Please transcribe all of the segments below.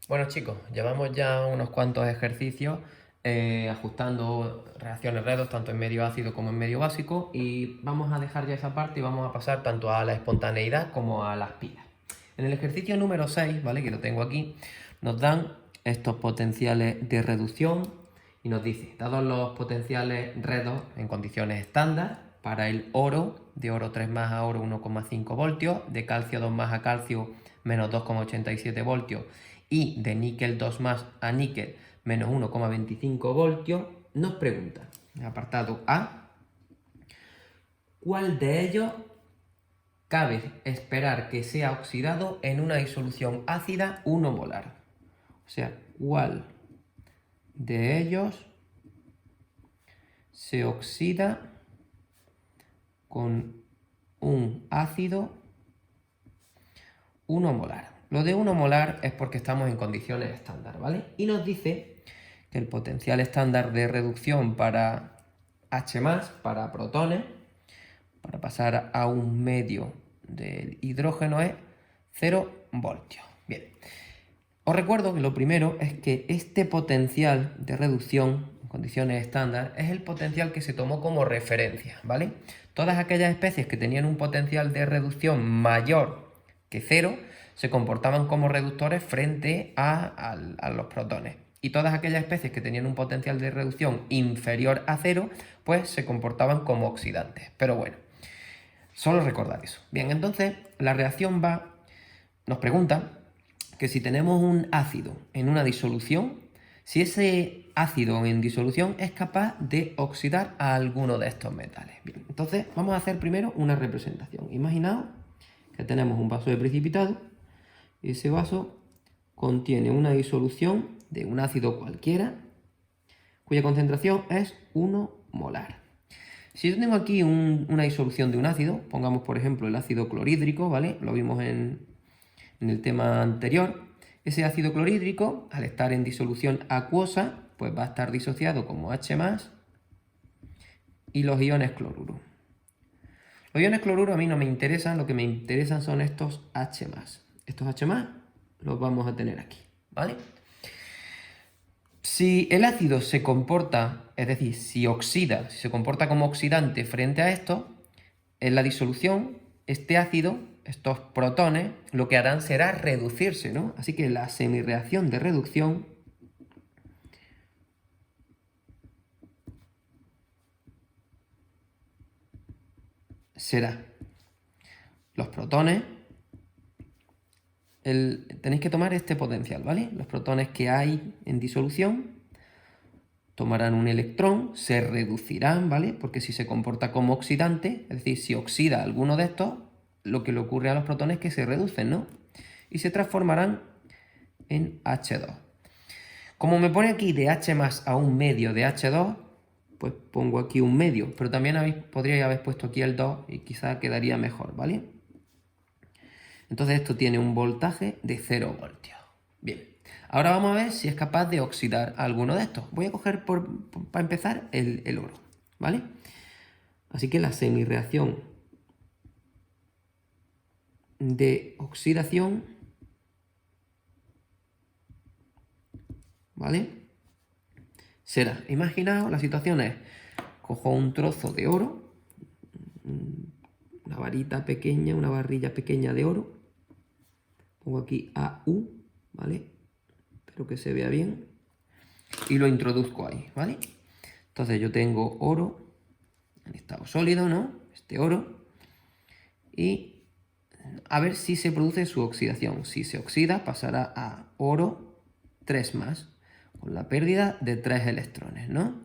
Bueno chicos, llevamos ya unos cuantos ejercicios ajustando reacciones redox tanto en medio ácido como en medio básico y vamos a dejar ya esa parte y vamos a pasar tanto a la espontaneidad como a las pilas. En el ejercicio número 6, ¿vale? Que lo tengo aquí, nos dan estos potenciales de reducción y nos dice, dados los potenciales redox en condiciones estándar para el oro, de oro 3 más a oro 1,5 voltios, de calcio 2 más a calcio menos 2,87 voltios y de níquel 2 más a níquel menos 1,25 voltios, nos pregunta, en el apartado A, ¿cuál de ellos cabe esperar que sea oxidado en una disolución ácida 1 molar? O sea, ¿cuál de ellos se oxida con un ácido 1 molar? Lo de 1 molar es porque estamos en condiciones estándar, ¿vale? Y nos dice que el potencial estándar de reducción para H+, para protones, para pasar a un medio del hidrógeno es 0 voltios. Bien, os recuerdo que lo primero es que este potencial de reducción en condiciones estándar es el potencial que se tomó como referencia, ¿vale? Todas aquellas especies que tenían un potencial de reducción mayor que 0 se comportaban como reductores frente a los protones. Y todas aquellas especies que tenían un potencial de reducción inferior a 0, pues se comportaban como oxidantes. Pero bueno, solo recordar eso. Bien, entonces la reacción nos pregunta que si tenemos un ácido en una disolución, si ese ácido en disolución es capaz de oxidar a alguno de estos metales. Bien, entonces vamos a hacer primero una representación. Imaginaos que tenemos un vaso de precipitado y ese vaso contiene una disolución de un ácido cualquiera cuya concentración es 1 molar. Si yo tengo aquí una disolución de un ácido, pongamos por ejemplo el ácido clorhídrico, ¿vale? Lo vimos en el tema anterior. Ese ácido clorhídrico, al estar en disolución acuosa, pues va a estar disociado como H+, y los iones cloruro. Los iones cloruro a mí no me interesan, lo que me interesan son estos H+. Estos H+, los vamos a tener aquí, ¿vale? Si el ácido se comporta, es decir, si oxida, si se comporta como oxidante frente a esto, en la disolución, este ácido, estos protones, lo que harán será reducirse, ¿no? Así que la semirreacción de reducción será los protones, tenéis que tomar este potencial, ¿vale? Los protones que hay en disolución tomarán un electrón, se reducirán, ¿vale? Porque si se comporta como oxidante, es decir, si oxida alguno de estos, lo que le ocurre a los protones es que se reducen, ¿no? Y se transformarán en H2. Como me pone aquí de H+ a un medio de H2, pues pongo aquí un medio, pero también podríais haber puesto aquí el 2 y quizá quedaría mejor, ¿vale? Entonces esto tiene un voltaje de 0 voltios. Bien, ahora vamos a ver si es capaz de oxidar alguno de estos. Voy a coger para empezar el oro, ¿vale? Así que la semirreacción de oxidación, ¿vale? Será, imaginaos, la situación es, cojo un trozo de oro, una varita pequeña, una barrilla pequeña de oro, pongo aquí AU, ¿vale? Espero que se vea bien, y lo introduzco ahí, ¿vale? Entonces yo tengo oro en estado sólido, ¿no? Este oro, y a ver si se produce su oxidación. Si se oxida, pasará a oro 3+, con la pérdida de 3 electrones, ¿no?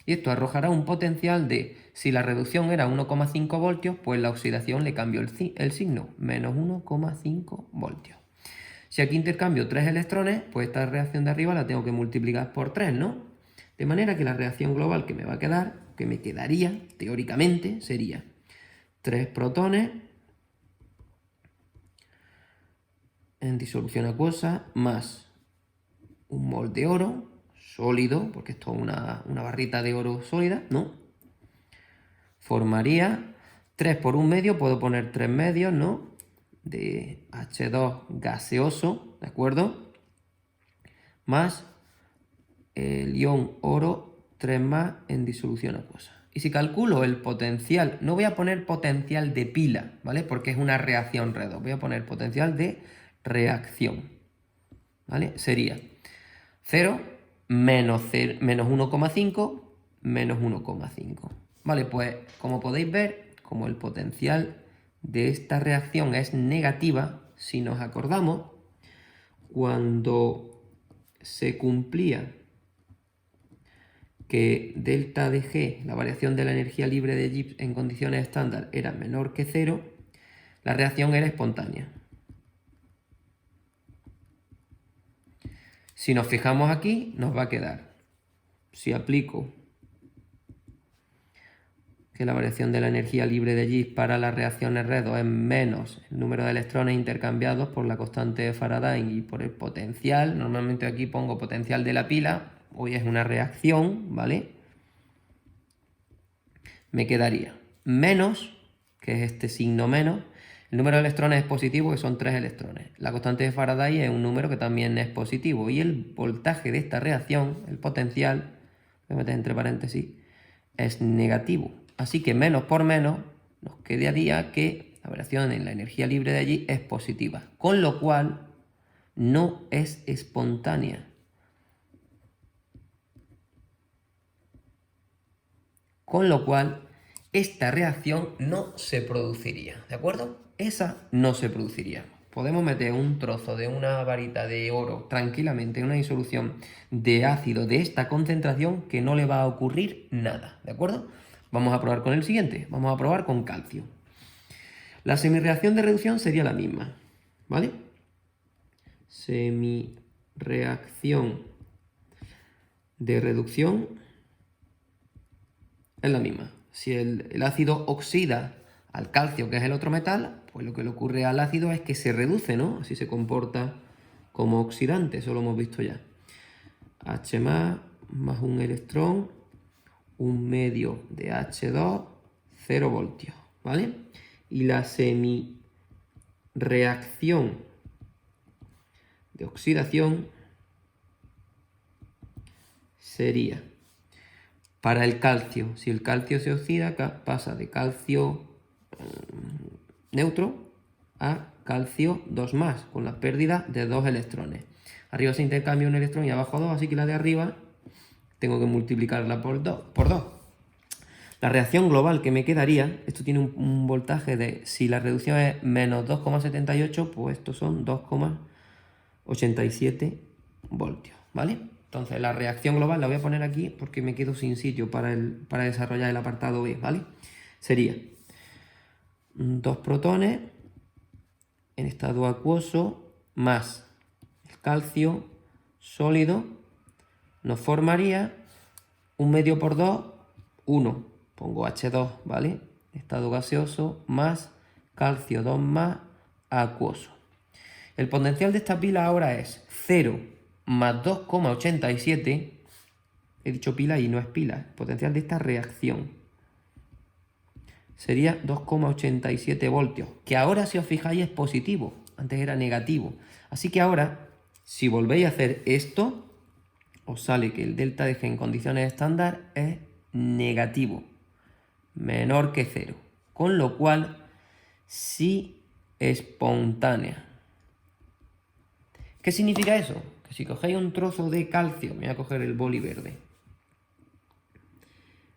Y esto arrojará un potencial de, si la reducción era 1,5 voltios, pues la oxidación le cambió el signo, menos 1,5 voltios. Si aquí intercambio 3 electrones, pues esta reacción de arriba la tengo que multiplicar por 3, ¿no? De manera que la reacción global que me va a quedar, que me quedaría, teóricamente, sería 3 protones en disolución acuosa más un mol de oro sólido, porque esto es una barrita de oro sólida, ¿no? Formaría 3 por un medio, puedo poner 3 medios, ¿no? De H2 gaseoso, ¿de acuerdo? más el ion oro 3 más en disolución acuosa. Y si calculo el potencial, no voy a poner potencial de pila, ¿vale? Porque es una reacción redox. Voy a poner potencial de reacción, ¿vale? Sería 0 menos 1,5 menos 1,5. Vale, pues como podéis ver, como el potencial de esta reacción es negativa, si nos acordamos, cuando se cumplía que delta de G, la variación de la energía libre de Gibbs en condiciones estándar, era menor que 0, la reacción era espontánea. Si nos fijamos aquí, nos va a quedar, si aplico que la variación de la energía libre de Gibbs para las reacciones redox es menos el número de electrones intercambiados por la constante de Faraday y por el potencial. Normalmente aquí pongo potencial de la pila, hoy es una reacción, ¿vale? Me quedaría menos, que es este signo menos, el número de electrones es positivo, que son 3 electrones. La constante de Faraday es un número que también es positivo. Y el voltaje de esta reacción, el potencial, voy a meter entre paréntesis, es negativo. Así que menos por menos nos quedaría que la variación en la energía libre de allí es positiva. Con lo cual no es espontánea. Con lo cual esta reacción no se produciría, ¿de acuerdo? Esa no se produciría. Podemos meter un trozo de una varita de oro tranquilamente en una disolución de ácido de esta concentración que no le va a ocurrir nada, ¿de acuerdo? Vamos a probar con el siguiente, vamos a probar con calcio. La semirreacción de reducción sería la misma, ¿vale? Semirreacción de reducción es la misma. Si el ácido oxida al calcio, que es el otro metal, pues lo que le ocurre al ácido es que se reduce, ¿no? Así se comporta como oxidante, eso lo hemos visto ya. H más un electrón, un medio de H2, 0 voltios, ¿vale? Y la semirreacción de oxidación sería para el calcio. Si el calcio se oxida, pasa de calcio neutro a calcio 2 más, con la pérdida de 2 electrones. Arriba se intercambia un electrón y abajo 2, así que la de arriba tengo que multiplicarla por 2. La reacción global que me quedaría, esto tiene un voltaje de, si la reducción es menos 2,78, pues estos son 2,87 voltios, ¿vale? Entonces la reacción global la voy a poner aquí porque me quedo sin sitio para desarrollar el apartado B, ¿vale? Sería 2 protones en estado acuoso más el calcio sólido nos formaría un medio por 2, 1. Pongo H2, ¿vale? Estado gaseoso más calcio 2 más acuoso. El potencial de esta pila ahora es 0 más 2,87. He dicho pila y no es pila. El potencial de esta reacción sería 2,87 voltios. Que ahora, si os fijáis, es positivo. Antes era negativo. Así que ahora, si volvéis a hacer esto, os sale que el delta de G en condiciones estándar es negativo, menor que 0, con lo cual sí espontánea. ¿Qué significa eso? Que si cogéis un trozo de calcio, me voy a coger el boli verde,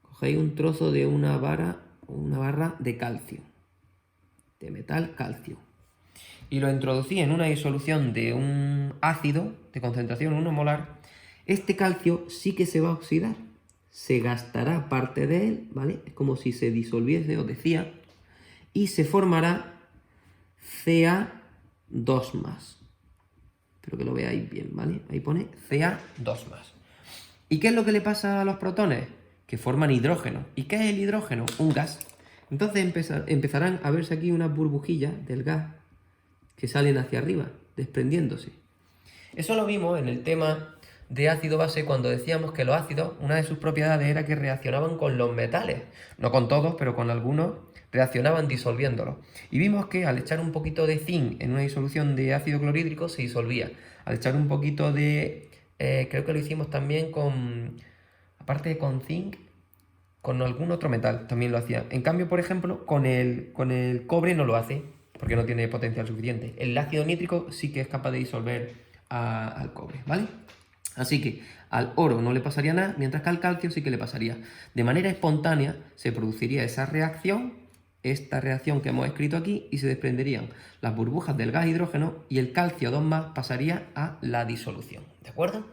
cogéis un trozo de una barra de calcio, de metal calcio, y lo introducís en una disolución de un ácido de concentración 1 molar, este calcio sí que se va a oxidar. Se gastará parte de él, ¿vale? Es como si se disolviese, os decía, y se formará Ca2 más. Espero que lo veáis bien, ¿vale? Ahí pone Ca2 más. ¿Y qué es lo que le pasa a los protones? Que forman hidrógeno. ¿Y qué es el hidrógeno? Un gas. Entonces empezarán a verse aquí unas burbujillas del gas que salen hacia arriba, desprendiéndose. Eso lo vimos en el tema de ácido base cuando decíamos que los ácidos, una de sus propiedades era que reaccionaban con los metales, no con todos, pero con algunos reaccionaban disolviéndolos. Y vimos que al echar un poquito de zinc en una disolución de ácido clorhídrico se disolvía. Al echar un poquito de creo que lo hicimos también con, aparte de con zinc, con algún otro metal también lo hacía. En cambio, por ejemplo, con el cobre no lo hace, porque no tiene potencial suficiente. El ácido nítrico sí que es capaz de disolver al cobre, ¿vale? Así que al oro no le pasaría nada, mientras que al calcio sí que le pasaría. De manera espontánea se produciría esa reacción, esta reacción que hemos escrito aquí, y se desprenderían las burbujas del gas hidrógeno y el calcio 2+ pasaría a la disolución, ¿de acuerdo?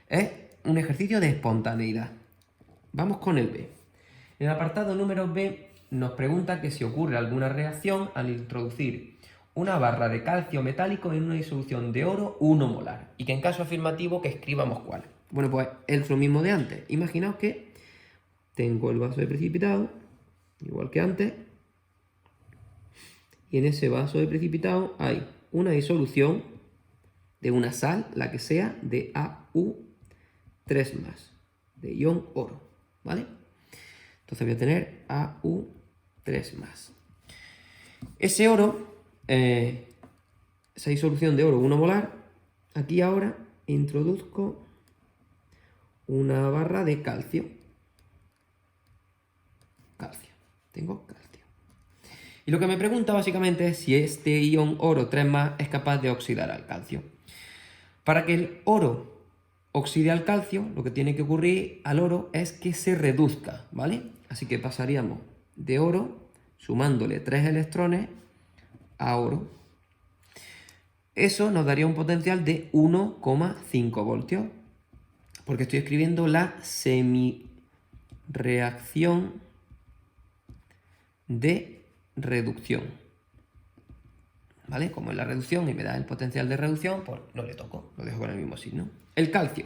Es un ejercicio de espontaneidad. Vamos con el B. En el apartado número B nos pregunta que si ocurre alguna reacción al introducir una barra de calcio metálico en una disolución de oro 1 molar y que en caso afirmativo que escribamos cuál. Bueno, pues es lo mismo de antes. Imaginaos que tengo el vaso de precipitado, igual que antes, y en ese vaso de precipitado hay una disolución de una sal, la que sea, de Au3+, de ion oro, ¿vale? Entonces voy a tener Au3+. Ese oro, esa disolución de oro 1 molar, aquí ahora introduzco una barra de calcio. Tengo calcio. Y lo que me pregunta básicamente es si este ion oro 3+ es capaz de oxidar al calcio. Para que el oro oxide al calcio, lo que tiene que ocurrir al oro es que se reduzca, ¿vale? Así que pasaríamos de oro, sumándole 3 electrones, a oro. Eso nos daría un potencial de 1,5 voltios, porque estoy escribiendo la semireacción de reducción. ¿Vale? Como es la reducción y me da el potencial de reducción, pues no le toco, lo dejo con el mismo signo. El calcio.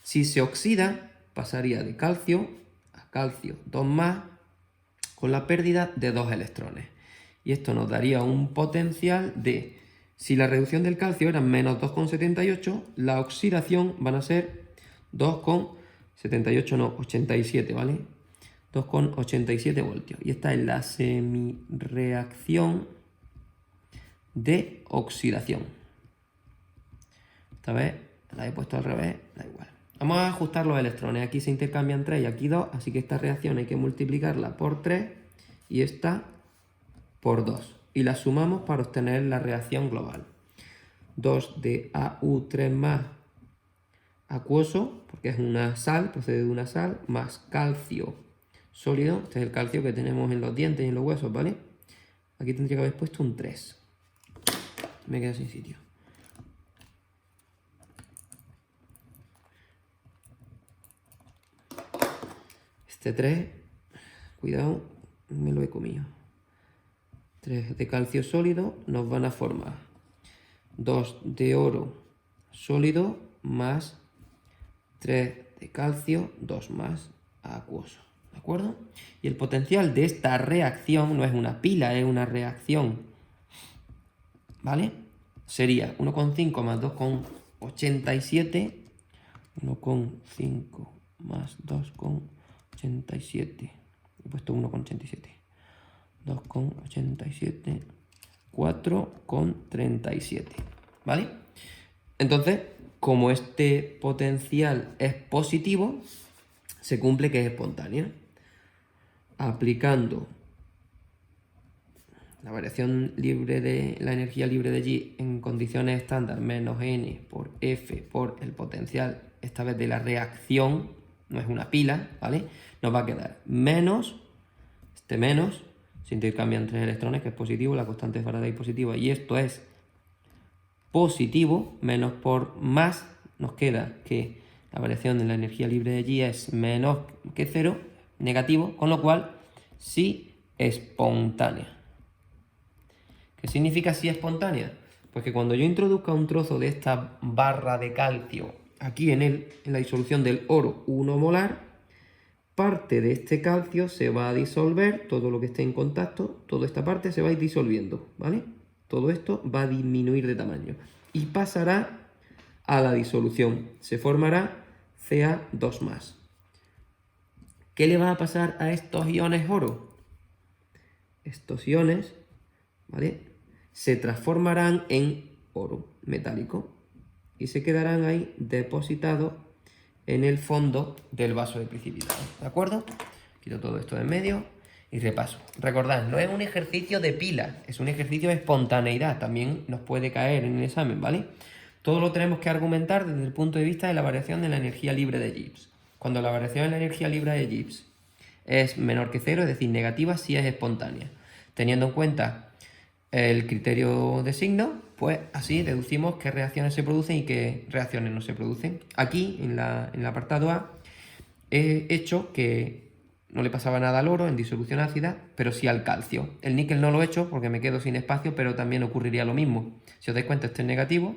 Si se oxida, pasaría de calcio a calcio 2+, con la pérdida de 2 electrones. Y esto nos daría un potencial de, si la reducción del calcio era menos 2,78, la oxidación van a ser 2,78, no, 87, ¿vale? 2,87 voltios. Y esta es la semireacción de oxidación. Esta vez la he puesto al revés, da igual. Vamos a ajustar los electrones. Aquí se intercambian 3 y aquí 2, así que esta reacción hay que multiplicarla por 3 y esta por 2. Y la sumamos para obtener la reacción global. 2 de Au3+ acuoso, porque es una sal, procede de una sal, más calcio sólido. Este es el calcio que tenemos en los dientes y en los huesos, ¿vale? Aquí tendría que haber puesto un 3. Me quedo sin sitio. Este 3, cuidado, me lo he comido. 3 de calcio sólido nos van a formar 2 de oro sólido más 3 de calcio, 2+ acuoso. ¿De acuerdo? Y el potencial de esta reacción no es una pila, es una reacción. ¿Vale? Sería 1,5 más 2,87. 1,5 más 2,87. He puesto 1,87. 2,87. 4,37. ¿Vale? Entonces, como este potencial es positivo, se cumple que es espontánea. Aplicando la variación libre de la energía libre de G en condiciones estándar menos N por F por el potencial, esta vez de la reacción, no es una pila, ¿vale? Nos va a quedar menos, este menos, se intercambian 3 electrones, que es positivo, la constante de Faraday positiva, y esto es positivo, menos por más, nos queda que la variación de la energía libre de G es menos que 0, negativo, con lo cual sí espontánea. ¿Qué significa sí espontánea? Pues que cuando yo introduzca un trozo de esta barra de calcio aquí en la disolución del oro 1 molar, parte de este calcio se va a disolver, todo lo que esté en contacto, toda esta parte se va a ir disolviendo, ¿vale? Todo esto va a disminuir de tamaño y pasará a la disolución. Se formará Ca2+. ¿Qué le va a pasar a estos iones oro? Estos iones, ¿vale?, se transformarán en oro metálico. y se quedarán ahí depositados en el fondo del vaso de precipitado, ¿de acuerdo? Quito todo esto de en medio y repaso. Recordad, no es un ejercicio de pila, es un ejercicio de espontaneidad, también nos puede caer en el examen, ¿vale? Todo lo tenemos que argumentar desde el punto de vista de la variación de la energía libre de Gibbs. Cuando la variación en la energía libre de Gibbs es menor que cero, es decir, negativa, si es espontánea. Teniendo en cuenta el criterio de signo, pues así deducimos qué reacciones se producen y qué reacciones no se producen. Aquí, en el apartado A, he hecho que no le pasaba nada al oro en disolución ácida, pero sí al calcio. El níquel no lo he hecho porque me quedo sin espacio, pero también ocurriría lo mismo. Si os dais cuenta, este es negativo,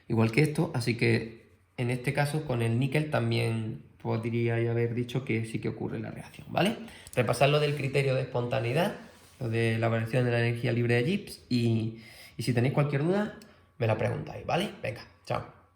igual que esto, así que en este caso con el níquel también podría haber dicho que sí que ocurre la reacción, ¿vale? Repasad lo del criterio de espontaneidad, lo de la variación de la energía libre de Gibbs y si tenéis cualquier duda me la preguntáis, ¿vale? Venga, chao.